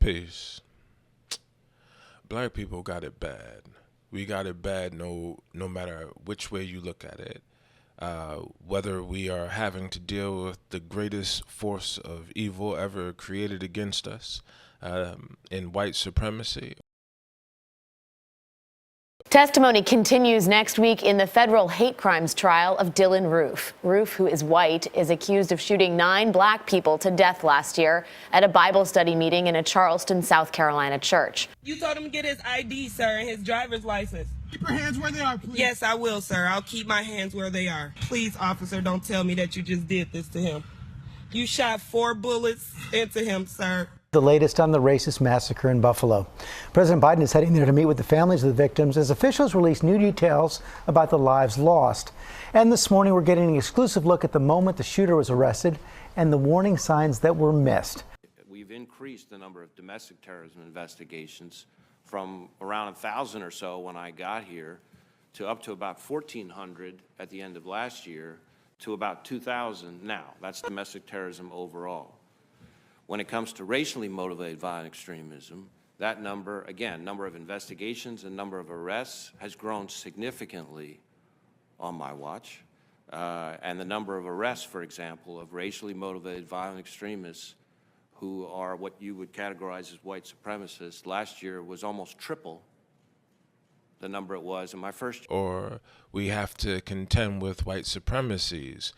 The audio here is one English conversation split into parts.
Peace. Black people got it bad. We got it bad no matter which way you look at it. Whether we are having to deal with the greatest force of evil ever created against us in white supremacy. Testimony continues next week in the federal hate crimes trial of Dylan Roof. Roof, who is white, is accused of shooting 9 black people to death last year at a Bible study meeting in a Charleston, South Carolina church. You told him to get his ID, sir, and his driver's license. Keep your hands where they are, please. Yes, I will, sir. I'll keep my hands where they are. Please, officer, don't tell me that you just did this to him. You shot 4 bullets into him, sir. The latest on the racist massacre in Buffalo. President Biden is heading there to meet with the families of the victims as officials release new details about the lives lost. And this morning, we're getting an exclusive look at the moment the shooter was arrested and the warning signs that were missed. We've increased the number of domestic terrorism investigations from around 1,000 or so when I got here to up to about 1,400 at the end of last year to about 2,000 now. That's domestic terrorism overall. When it comes to racially motivated violent extremism, that number, again, number of investigations and number of arrests has grown significantly on my watch. And the number of arrests, for example, of racially motivated violent extremists who are what you would categorize as white supremacists last year was almost triple the number it was in my first year. Or we have to contend with white supremacy's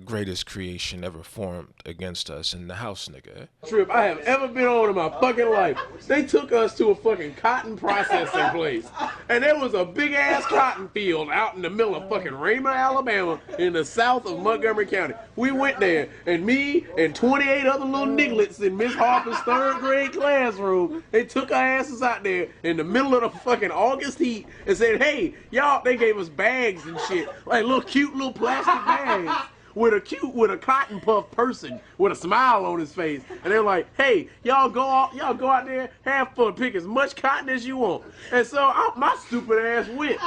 greatest creation ever formed against us in the house, nigga. Trip I have ever been on in my fucking life. They took us to a fucking cotton processing place. And there was a big ass cotton field out in the middle of fucking Raymond, Alabama, in the south of Montgomery County. We went there, and me and 28 other little nigglets in Miss Harper's 3rd grade classroom, they took our asses out there in the middle of the fucking August heat and said, hey, y'all, they gave us bags and shit, like little cute little plastic bags. With a cotton puff person with a smile on his face, and they're like, "Hey, y'all go out there, have fun, pick as much cotton as you want." And so my stupid ass went.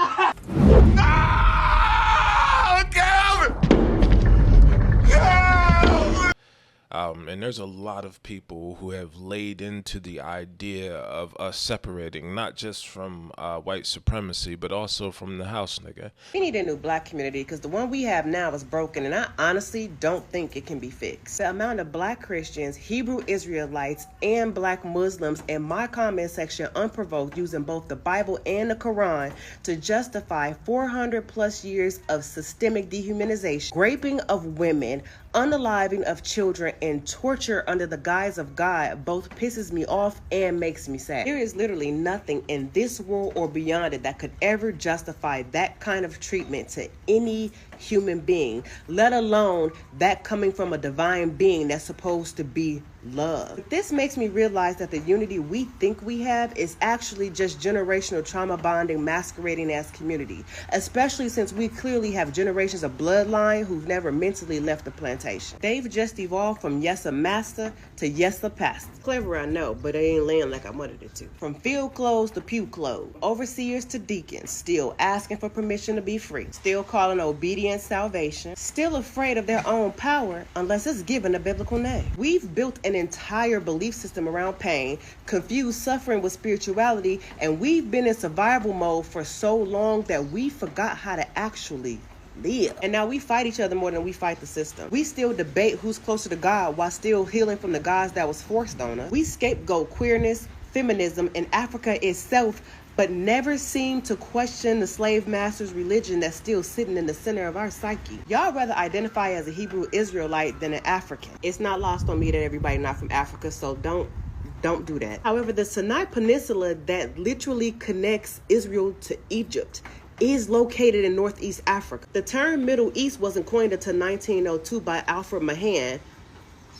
And there's a lot of people who have laid into the idea of us separating, not just from white supremacy, but also from the house, nigga. We need a new black community because the one we have now is broken, and I honestly don't think it can be fixed. The amount of black Christians, Hebrew Israelites, and black Muslims in my comment section unprovoked using both the Bible and the Quran to justify 400 plus years of systemic dehumanization, raping of women, unaliving of children, and torture under the guise of God both pisses me off and makes me sad. There is literally nothing in this world or beyond it that could ever justify that kind of treatment to any human being, let alone that coming from a divine being that's supposed to be love. This makes me realize that the unity we think we have is actually just generational trauma bonding masquerading as community, especially since we clearly have generations of bloodline who've never mentally left the plantation. They've just evolved from yes a master to yes a pastor. Clever, I know, but it ain't laying like I wanted it to. From field clothes to pew clothes, overseers to deacons, still asking for permission to be free, still calling obedience salvation, still afraid of their own power unless it's given a biblical name. We've built an entire belief system around pain, confused suffering with spirituality, and we've been in survival mode for so long that we forgot how to actually live. And now we fight each other more than we fight the system. We still debate who's closer to God while still healing from the gods that was forced on us. We scapegoat queerness, feminism, and Africa itself, but never seem to question the slave master's religion that's still sitting in the center of our psyche. Y'all rather identify as a Hebrew Israelite than an African. It's not lost on me that everybody not from Africa, so don't do that. However, the Sinai Peninsula that literally connects Israel to Egypt is located in Northeast Africa. The term Middle East wasn't coined until 1902 by Alfred Mahan,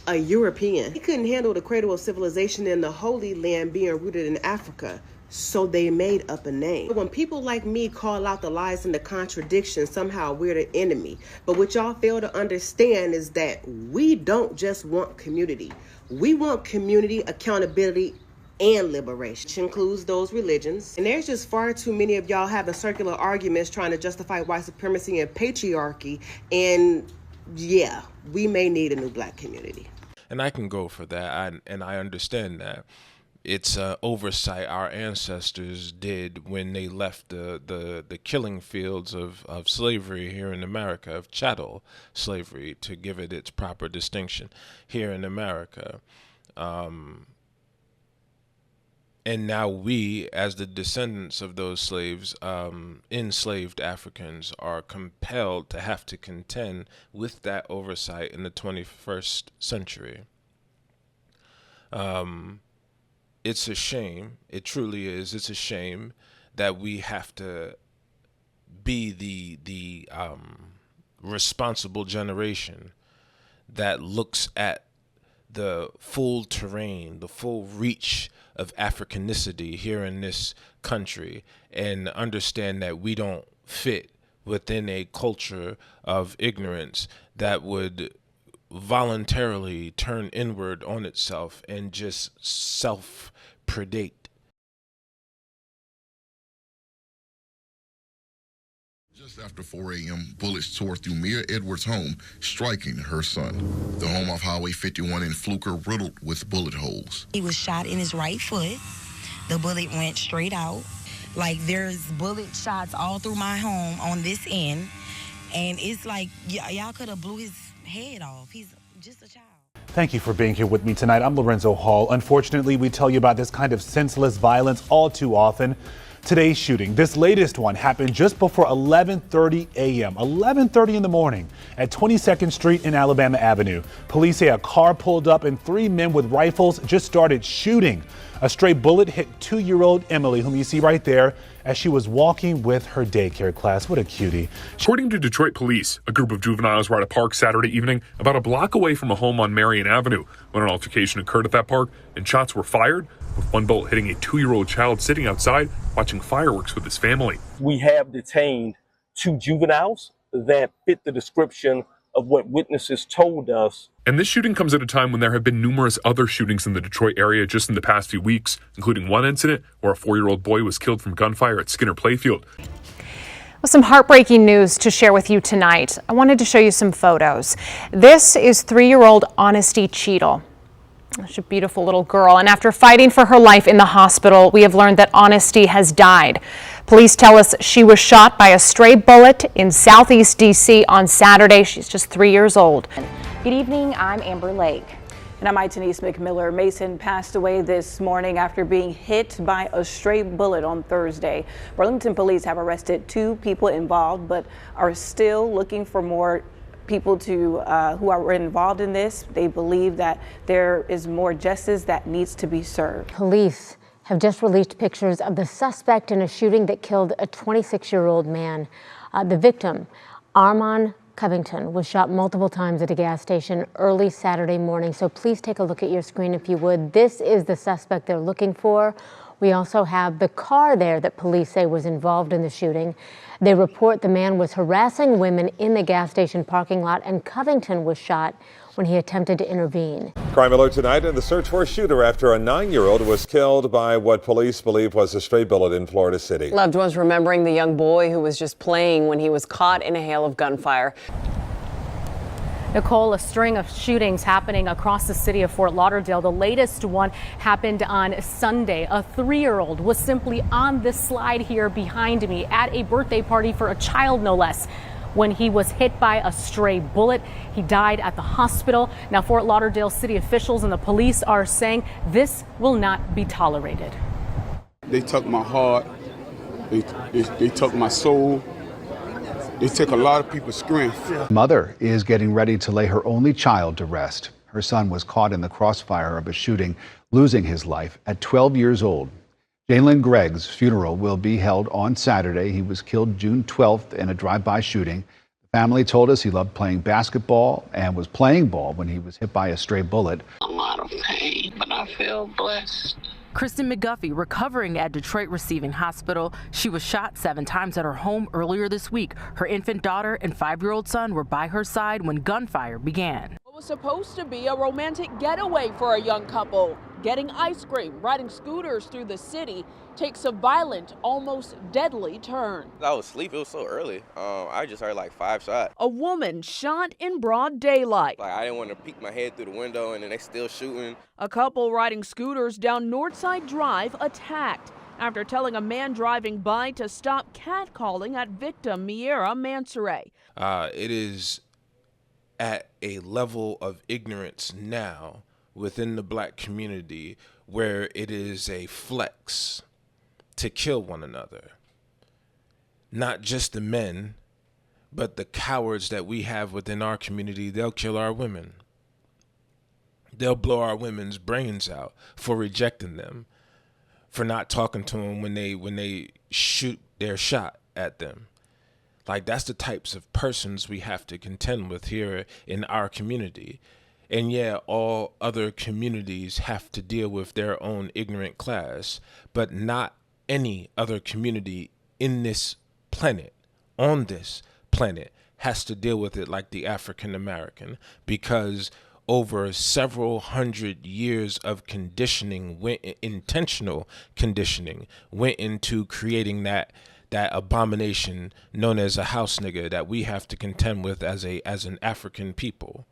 a European. He couldn't handle the cradle of civilization in the Holy Land being rooted in Africa, so they made up a name. When people like me call out the lies and the contradictions, somehow we're the enemy. But what y'all fail to understand is that we don't just want community. We want community, accountability, and liberation, which includes those religions. And there's just far too many of y'all having circular arguments trying to justify white supremacy and patriarchy. And yeah, we may need a new black community. and I can go for that, and I understand that. It's oversight our ancestors did when they left the killing fields of slavery here in America, of chattel slavery, to give it its proper distinction here in America. And now we, as the descendants of those slaves, enslaved Africans, are compelled to have to contend with that oversight in the 21st century. It's a shame. It truly is. It's a shame that we have to be the responsible generation that looks at the full terrain, the full reach of Africanicity here in this country, and understand that we don't fit within a culture of ignorance that would voluntarily turn inward on itself and just self-predate. Just after 4 a.m., bullets tore through Mia Edwards' home, striking her son. The home off Highway 51 in Fluker riddled with bullet holes. He was shot in his right foot. The bullet went straight out. Like, there's bullet shots all through my home on this end. And it's like, y'all could have blew his head off. He's just a child. Thank you for being here with me tonight. I'm Lorenzo Hall. Unfortunately, we tell you about this kind of senseless violence all too often. Today's shooting, this latest one, happened just before 11:30 a.m., 11:30 in the morning at 22nd Street and Alabama Avenue. Police say a car pulled up and 3 men with rifles just started shooting. A stray bullet hit 2-year-old Emily, whom you see right there, as she was walking with her daycare class. What a cutie. According to Detroit police, a group of juveniles were at a park Saturday evening about a block away from a home on Marion Avenue when an altercation occurred at that park and shots were fired, with one bullet hitting a 2-year-old child sitting outside watching fireworks with his family. We have detained 2 juveniles that fit the description of what witnesses told us. And this shooting comes at a time when there have been numerous other shootings in the Detroit area just in the past few weeks, including one incident where a 4-year-old boy was killed from gunfire at Skinner Playfield. With some heartbreaking news to share with you tonight, I wanted to show you some photos. This is 3-year-old Honesty Cheadle. She's a beautiful little girl, and after fighting for her life in the hospital, we have learned that Honesty has died. Police tell us she was shot by a stray bullet in Southeast D.C. on Saturday. She's just 3 years old. Good evening, I'm Amber Lake. And I'm Denise McMiller. Mason passed away this morning after being hit by a stray bullet on Thursday. Burlington police have arrested 2 people involved, but are still looking for more people who are involved in this. They believe that there is more justice that needs to be served. Police have just released pictures of the suspect in a shooting that killed a 26-year-old man. The victim, Armand Covington, was shot multiple times at a gas station early Saturday morning. So please take a look at your screen if you would. This is the suspect they're looking for. We also have the car there that police say was involved in the shooting. They report the man was harassing women in the gas station parking lot, and Covington was shot when he attempted to intervene. Crime Alert tonight in the search for a shooter after a 9-year-old was killed by what police believe was a stray bullet in Florida City. Loved ones remembering the young boy who was just playing when he was caught in a hail of gunfire. Nicole, a string of shootings happening across the city of Fort Lauderdale. The latest one happened on Sunday. A 3-year-old was simply on this slide here behind me at a birthday party for a child, no less, when he was hit by a stray bullet. He died at the hospital. Now, Fort Lauderdale city officials and the police are saying this will not be tolerated. They took my heart. They took my soul. They took a lot of people's strength. Mother is getting ready to lay her only child to rest. Her son was caught in the crossfire of a shooting, losing his life at 12 years old. Jalen Gregg's funeral will be held on Saturday. He was killed June 12th in a drive-by shooting. The family told us he loved playing basketball and was playing ball when he was hit by a stray bullet. A lot of pain, but I feel blessed. Kristen McGuffey recovering at Detroit Receiving Hospital. She was shot 7 times at her home earlier this week. Her infant daughter and 5-year-old son were by her side when gunfire began. What was supposed to be a romantic getaway for a young couple getting ice cream, riding scooters through the city takes a violent, almost deadly turn. I was asleep. It was so early. I just heard like 5 shots. A woman shot in broad daylight. Like I didn't want to peek my head through the window, and then they still shooting. A couple riding scooters down Northside Drive attacked after telling a man driving by to stop catcalling at victim Miera Mansoure. It is at a level of ignorance now within the black community where it is a flex to kill one another. Not just the men, but the cowards that we have within our community. They'll kill our women. They'll blow our women's brains out for rejecting them, for not talking to them when they shoot their shot at them. Like, that's the types of persons we have to contend with here in our community. And yeah, all other communities have to deal with their own ignorant class, but not any other community in this planet, on this planet, has to deal with it like the African American, because over several hundred years of conditioning, intentional conditioning, went into creating that abomination known as a house nigga that we have to contend with as an African people,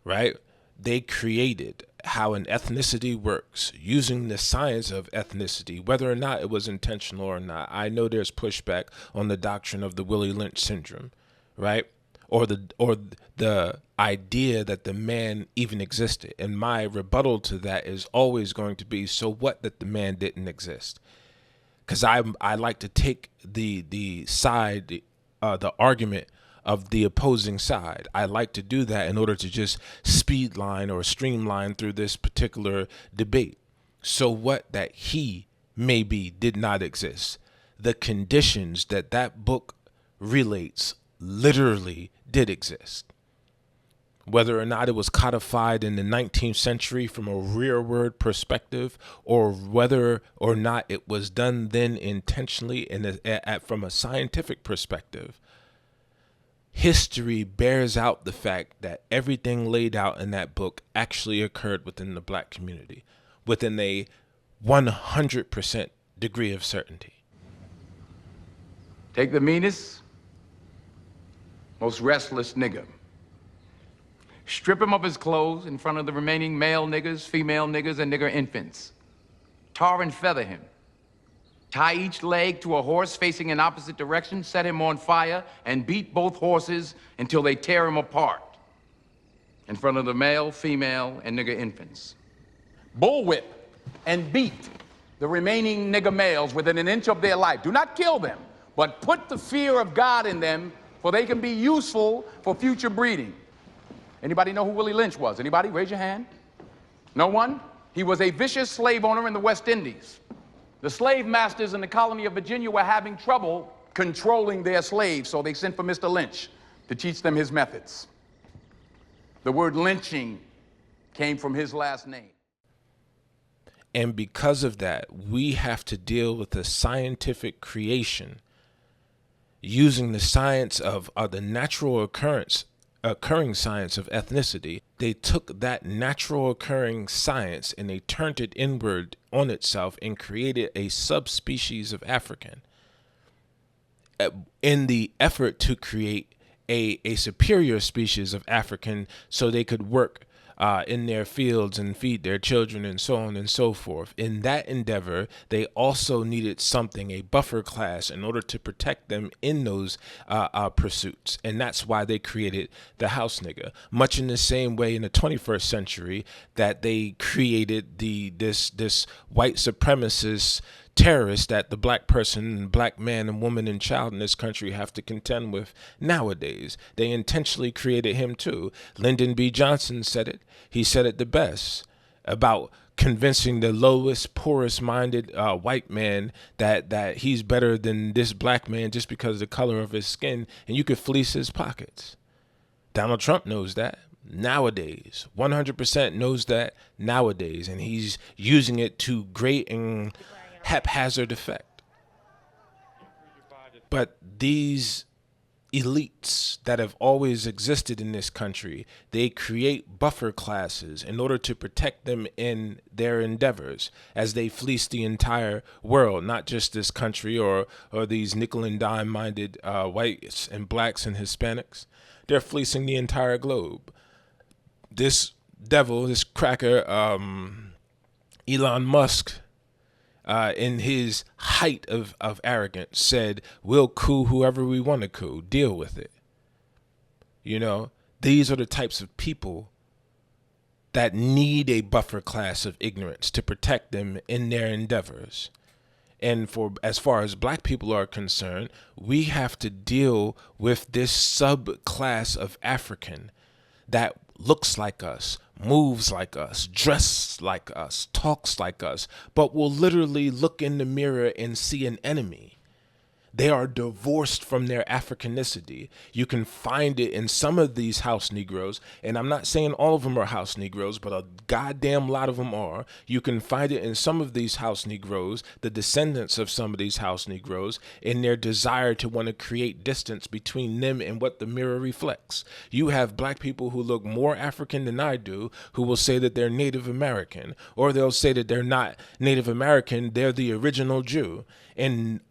right? They created how an ethnicity works using the science of ethnicity, whether or not it was intentional or not. I know there's pushback on the doctrine of the Willie Lynch syndrome, right? Or the idea that the man even existed. And my rebuttal to that is always going to be, so what that the man didn't exist? Because I like to take the side, the argument of the opposing side. I like to do that in order to just speed line or streamline through this particular debate. So what that he maybe did not exist? The conditions that book relates literally did exist. Whether or not it was codified in the 19th century from a rearward perspective, or whether or not it was done then intentionally from a scientific perspective, history bears out the fact that everything laid out in that book actually occurred within the black community, within a 100% degree of certainty. Take the meanest, most restless nigga. Strip him of his clothes in front of the remaining male niggas, female niggas, and nigger infants. Tar and feather him. Tie each leg to a horse facing in opposite direction, set him on fire, and beat both horses until they tear him apart in front of the male, female, and nigger infants. Bullwhip and beat the remaining nigger males within an inch of their life. Do not kill them, but put the fear of God in them, for they can be useful for future breeding. Anybody know who Willie Lynch was? Anybody? Raise your hand. No one? He was a vicious slave owner in the West Indies. The slave masters in the colony of Virginia were having trouble controlling their slaves, so they sent for Mr. Lynch to teach them his methods. The word lynching came from his last name. And because of that, we have to deal with the scientific creation using the science of the natural occurring science of ethnicity. They took that natural occurring science and they turned it inward on itself and created a subspecies of African in the effort to create a superior species of African, so they could work in their fields and feed their children and so on and so forth. In that endeavor, they also needed something, a buffer class, in order to protect them in those pursuits. And that's why they created the house nigga, much in the same way in the 21st century that they created this white supremacist terrorists that the black person, black man and woman and child in this country have to contend with nowadays. They intentionally created him too. Lyndon B. Johnson said it. He said it the best about convincing the lowest, poorest minded white man that he's better than this black man just because of the color of his skin, and you could fleece his pockets. Donald Trump knows that nowadays, 100% knows that nowadays, and he's using it to great and haphazard effect. But these elites that have always existed in this country, they create buffer classes in order to protect them in their endeavors as they fleece the entire world, not just this country or these nickel and dime minded whites and blacks and Hispanics. They're fleecing the entire globe. This devil, this cracker, Elon Musk, in his height of arrogance, said, we'll coup whoever we want to coup. Deal with it. You know, these are the types of people that need a buffer class of ignorance to protect them in their endeavors. And for as far as black people are concerned, we have to deal with this subclass of African that looks like us, moves like us, dresses like us, talks like us, but will literally look in the mirror and see an enemy. They are divorced from their Africanicity. You can find it in some of these house Negroes, and I'm not saying all of them are house Negroes, but a goddamn lot of them are. You can find it in some of these house Negroes, the descendants of some of these house Negroes, in their desire to want to create distance between them and what the mirror reflects. You have black people who look more African than I do, who will say that they're Native American, or they'll say that they're not Native American, they're the original Jew. And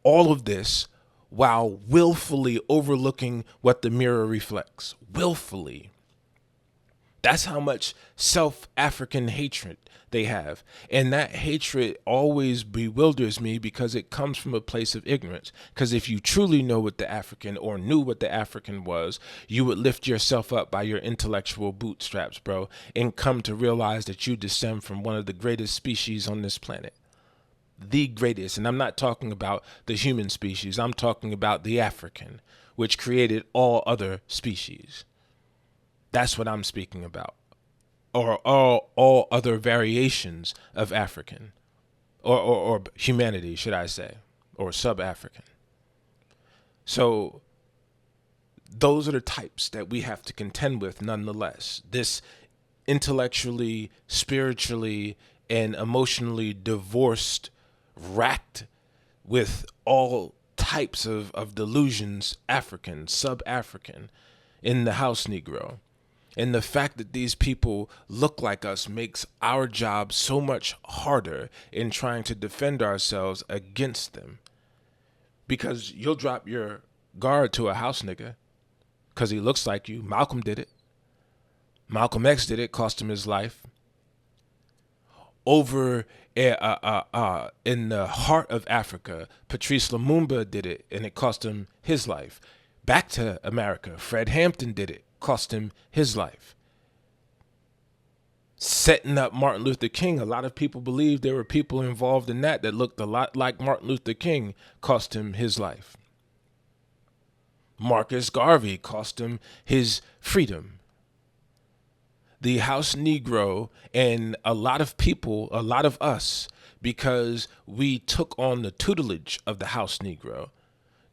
all of this while willfully overlooking what the mirror reflects. Willfully. That's how much self-African hatred they have. And that hatred always bewilders me because it comes from a place of ignorance. Because if you truly know what the African or knew what the African was, you would lift yourself up by your intellectual bootstraps, bro, and come to realize that you descend from one of the greatest species on this planet. The greatest. And I'm not talking about the human species. I'm talking about the African, which created all other species. That's what I'm speaking about. Or all other variations of African. Or humanity, should I say. Or sub-African. So those are the types that we have to contend with nonetheless. This intellectually, spiritually, and emotionally divorced, racked with all types of delusions, African, sub-African, in the house Negro. And the fact that these people look like us makes our job so much harder in trying to defend ourselves against them. Because you'll drop your guard to a house nigga because he looks like you. Malcolm did it. Malcolm X did it, cost him his life. Over in the heart of Africa, Patrice Lumumba did it, and it cost him his life. Back to America, Fred Hampton did it, cost him his life. Setting up Martin Luther King, a lot of people believe there were people involved in that looked a lot like Martin Luther King, cost him his life. Marcus Garvey cost him his freedom. The house Negro and a lot of people, a lot of us, because we took on the tutelage of the house Negro.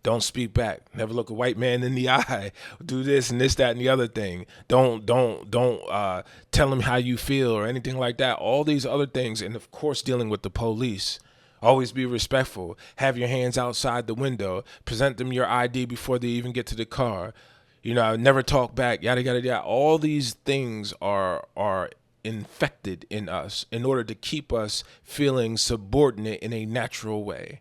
Don't speak back. Never look a white man in the eye. Do this and this, that, and the other thing. Don't tell him how you feel or anything like that. All these other things, and of course dealing with the police. Always be respectful. Have your hands outside the window. Present them your ID before they even get to the car. You know, never talk back, yada, yada, yada. All these things are infected in us in order to keep us feeling subordinate in a natural way.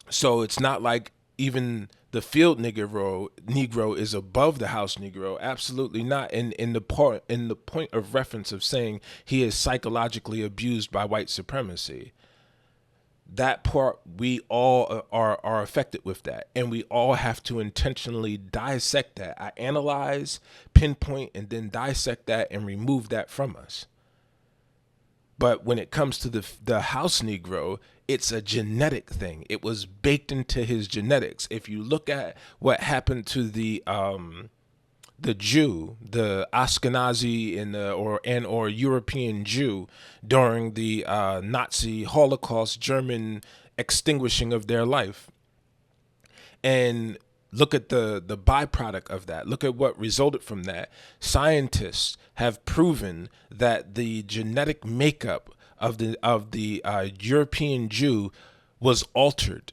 So it's not like even the field Negro is above the house Negro. Absolutely not. In the point of reference of saying he is psychologically abused by white supremacy. That part, we all are affected with that, and we all have to intentionally dissect that. I analyze, pinpoint, and then dissect that and remove that from us. But when it comes to the house Negro, it's a genetic thing. It was baked into his genetics. If you look at what happened to the Jew, the Ashkenazi or European Jew during the Nazi Holocaust, German extinguishing of their life, and look at the byproduct of that. Look at what resulted from that. Scientists have proven that the genetic makeup of the European Jew was altered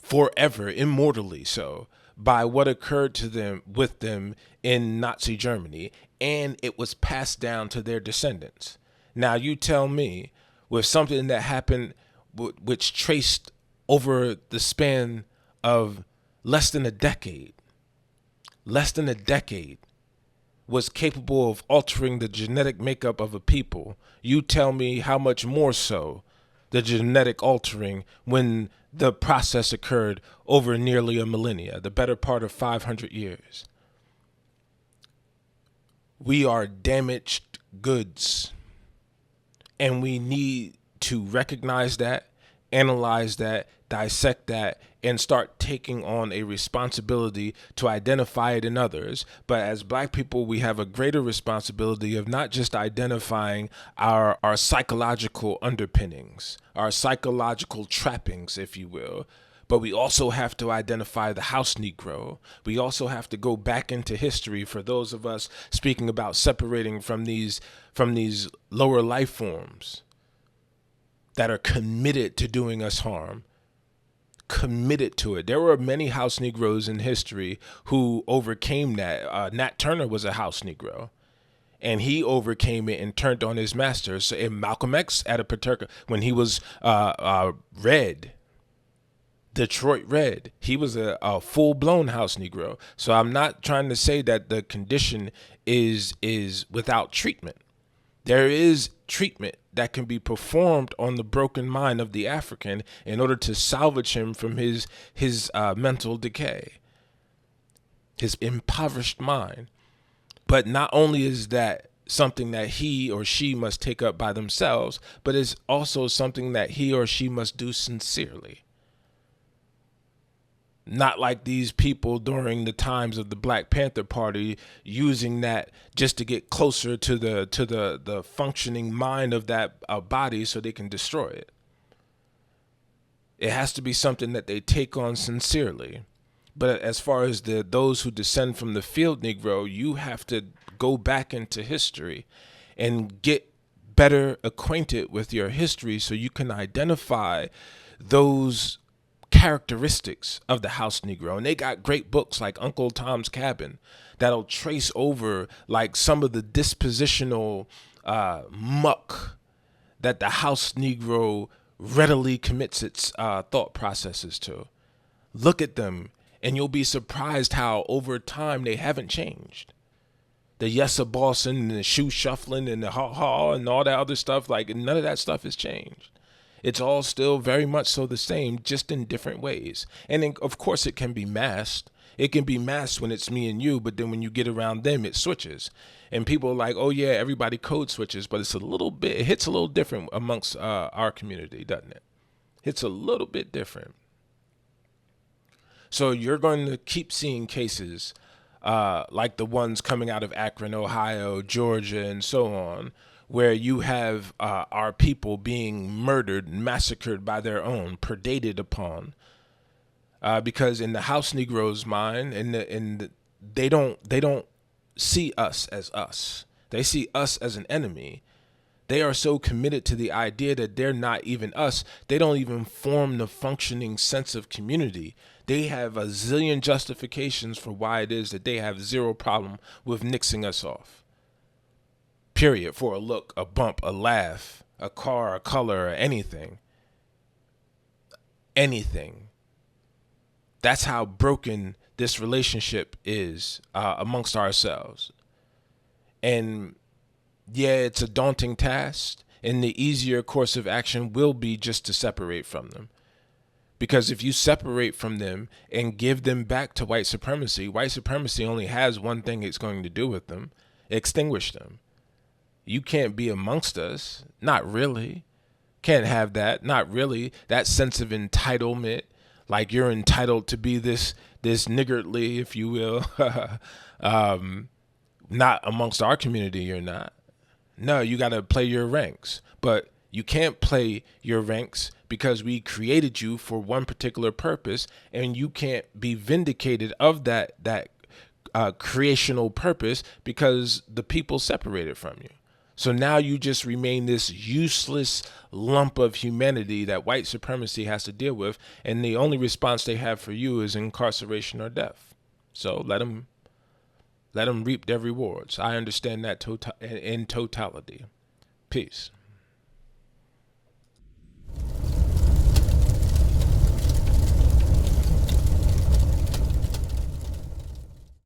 forever, immortally so, by what occurred to them with them in Nazi Germany, and it was passed down to their descendants. Now you tell me, with something that happened which traced over the span of less than a decade, was capable of altering the genetic makeup of a people, you tell me how much more so the genetic altering when the process occurred over nearly a millennia, the better part of 500 years. We are damaged goods, and we need to recognize that, analyze that, dissect that, and start taking on a responsibility to identify it in others. But as Black people, we have a greater responsibility of not just identifying our psychological underpinnings, our psychological trappings, if you will, but we also have to identify the house Negro. We also have to go back into history for those of us speaking about separating from these lower life forms that are committed to doing us harm, committed to it. There were many house Negroes in history who overcame that. Nat Turner was a house Negro, and he overcame it and turned on his master. So in Malcolm X at a particular, when he was Red, Detroit Red, he was a full-blown house Negro. So I'm not trying to say that the condition is without treatment. There is treatment that can be performed on the broken mind of the African in order to salvage him from his mental decay, his impoverished mind. But not only is that something that he or she must take up by themselves, but it's also something that he or she must do sincerely. Not like these people during the times of the Black Panther Party using that just to get closer to the functioning mind of that body so they can destroy it. It has to be something that they take on sincerely. But as far as those who descend from the field Negro, you have to go back into history and get better acquainted with your history so you can identify those characteristics of the house Negro. And they got great books like Uncle Tom's Cabin that'll trace over like some of the dispositional muck that the house Negro readily commits its thought processes to. Look at them and you'll be surprised how over time they haven't changed. The yesa bossing and the shoe shuffling and the ha-ha and all that other stuff, like none of that stuff has changed. It's all still very much so the same, just in different ways. And then, of course, it can be masked. It can be masked when it's me and you, but then when you get around them, it switches. And people are like, oh, yeah, everybody code switches, but it hits a little different amongst our community, doesn't it? It's a little bit different. So you're going to keep seeing cases like the ones coming out of Akron, Ohio, Georgia, and so on, where you have our people being murdered, massacred by their own, predated upon, because in the house Negro's mind, they don't see us as us. They see us as an enemy. They are so committed to the idea that they're not even us. They don't even form the functioning sense of community. They have a zillion justifications for why it is that they have zero problem with nixing us off. Period. For a look, a bump, a laugh, a car, a color, or anything. Anything. That's how broken this relationship is amongst ourselves. And yeah, it's a daunting task, and the easier course of action will be just to separate from them. Because if you separate from them and give them back to white supremacy only has one thing it's going to do with them: extinguish them. You can't be amongst us. Not really. Can't have that. Not really. That sense of entitlement, like you're entitled to be this niggardly, if you will. Not amongst our community, you're not. No, you got to play your ranks. But you can't play your ranks because we created you for one particular purpose, and you can't be vindicated of that creational purpose because the people separated from you. So now you just remain this useless lump of humanity that white supremacy has to deal with, and the only response they have for you is incarceration or death. So let them reap their rewards. I understand that in totality. Peace.